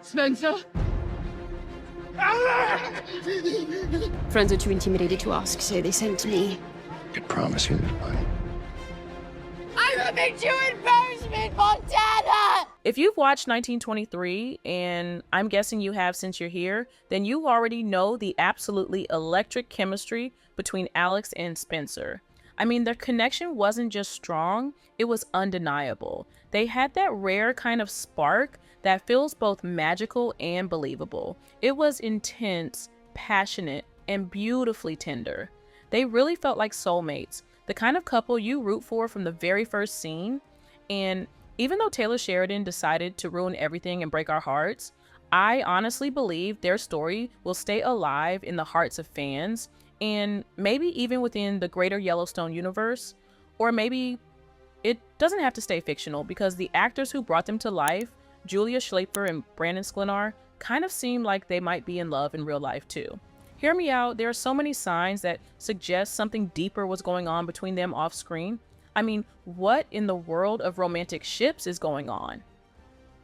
Spencer? Friends are too intimidated to ask, so they sent me. I can promise you there's money. I'm a big Jew embarrassment, Montana! If you've watched 1923, and I'm guessing you have since you're here, then you already know the absolutely electric chemistry between Alex and Spencer. I mean, their connection wasn't just strong, it was undeniable. They had that rare kind of spark that feels both magical and believable. It was intense, passionate, and beautifully tender. They really felt like soulmates, the kind of couple you root for from the very first scene. And even though Taylor Sheridan decided to ruin everything and break our hearts, I honestly believe their story will stay alive in the hearts of fans, and maybe even within the greater Yellowstone universe. Or maybe it doesn't have to stay fictional, because the actors who brought them to life, Julia Schleifer and Brandon Sklenar, kind of seem like they might be in love in real life too. Hear me out, there are so many signs that suggest something deeper was going on between them off screen. I mean, what in the world of romantic ships is going on?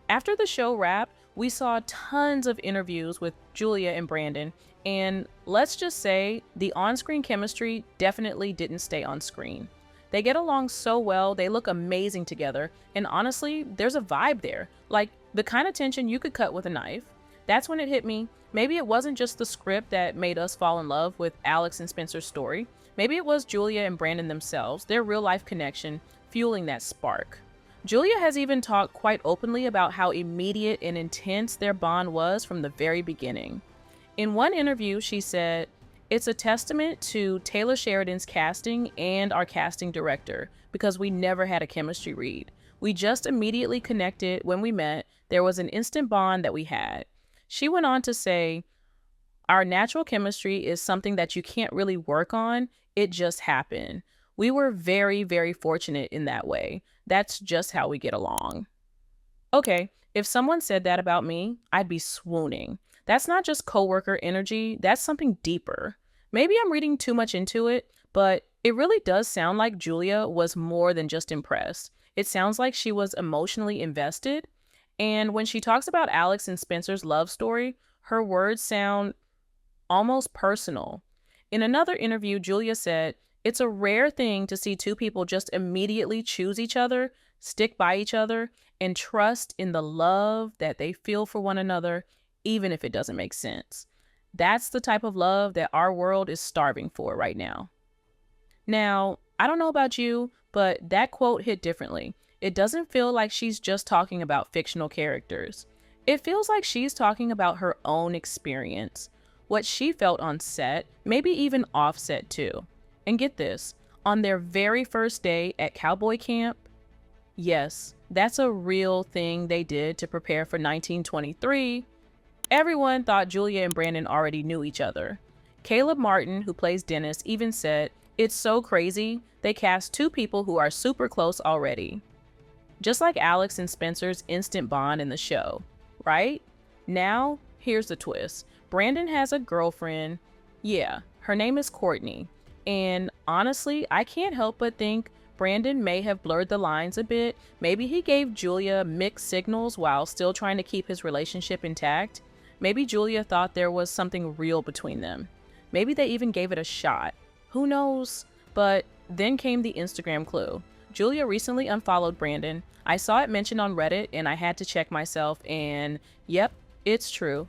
After the show wrapped, we saw tons of interviews with Julia and Brandon, and let's just say the on-screen chemistry definitely didn't stay on screen. They get along so well, they look amazing together, and honestly, there's a vibe there, like the kind of tension you could cut with a knife. That's when it hit me. Maybe it wasn't just the script that made us fall in love with Alex and Spencer's story. Maybe it was Julia and Brandon themselves, their real-life connection, fueling that spark. Julia has even talked quite openly about how immediate and intense their bond was from the very beginning. In one interview, she said, "It's a testament to Taylor Sheridan's casting and our casting director, because we never had a chemistry read. We just immediately connected when we met. There was an instant bond that we had." She went on to say, "Our natural chemistry is something that you can't really work on. It just happened. We were very, very fortunate in that way. That's just how we get along." Okay, if someone said that about me, I'd be swooning. That's not just coworker energy, that's something deeper. Maybe I'm reading too much into it, but it really does sound like Julia was more than just impressed. It sounds like she was emotionally invested. And when she talks about Alex and Spencer's love story, her words sound almost personal. In another interview, Julia said, "It's a rare thing to see two people just immediately choose each other, stick by each other, and trust in the love that they feel for one another, even if it doesn't make sense. That's the type of love that our world is starving for right now." Now, I don't know about you, but that quote hit differently. It doesn't feel like she's just talking about fictional characters. It feels like she's talking about her own experience, what she felt on set, maybe even off set too. And get this, on their very first day at cowboy camp, yes, that's a real thing they did to prepare for 1923. Everyone thought Julia and Brandon already knew each other. Caleb Martin, who plays Dennis, even said, "It's so crazy, they cast two people who are super close already." Just like Alex and Spencer's instant bond in the show, right? Now, here's the twist. Brandon has a girlfriend. Yeah, her name is Courtney. And honestly, I can't help but think Brandon may have blurred the lines a bit. Maybe he gave Julia mixed signals while still trying to keep his relationship intact. Maybe Julia thought there was something real between them. Maybe they even gave it a shot. Who knows? But then came the Instagram clue. Julia recently unfollowed Brandon. I saw it mentioned on Reddit and I had to check myself, and yep, it's true.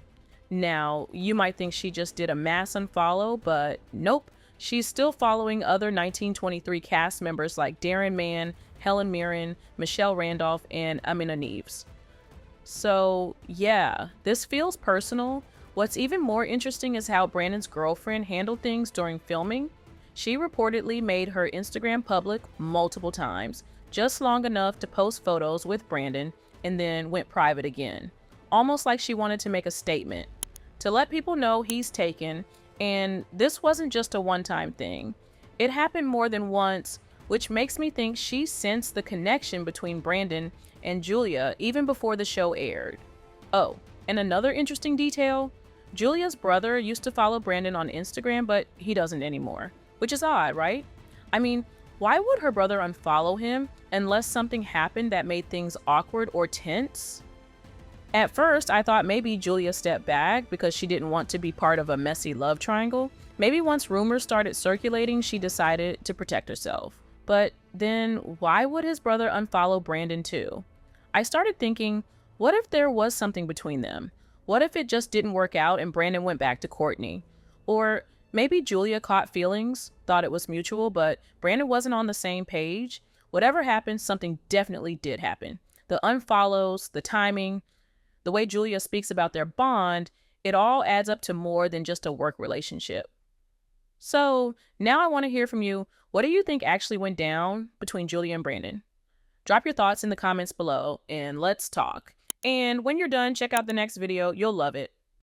Now, you might think she just did a mass unfollow, but nope. She's still following other 1923 cast members like Darren Mann, Helen Mirren, Michelle Randolph, and Amina Neves. So yeah, this feels personal. What's even more interesting is how Brandon's girlfriend handled things during filming. She reportedly made her Instagram public multiple times, just long enough to post photos with Brandon, and then went private again. Almost like she wanted to make a statement, to let people know he's taken. And this wasn't just a one-time thing. It happened more than once, which makes me think she sensed the connection between Brandon and Julia even before the show aired. Oh, and another interesting detail, Julia's brother used to follow Brandon on Instagram, but he doesn't anymore, which is odd, right? I mean, why would her brother unfollow him unless something happened that made things awkward or tense? At first, I thought maybe Julia stepped back because she didn't want to be part of a messy love triangle. Maybe once rumors started circulating, she decided to protect herself. But then, why would his brother unfollow Brandon too? I started thinking, what if there was something between them? What if it just didn't work out and Brandon went back to Courtney? Or maybe Julia caught feelings, thought it was mutual, but Brandon wasn't on the same page. Whatever happened, something definitely did happen. The unfollows, the timing, the way Julia speaks about their bond, it all adds up to more than just a work relationship. So now I want to hear from you. What do you think actually went down between Julia and Brandon? Drop your thoughts in the comments below and let's talk. And when you're done, check out the next video. You'll love it.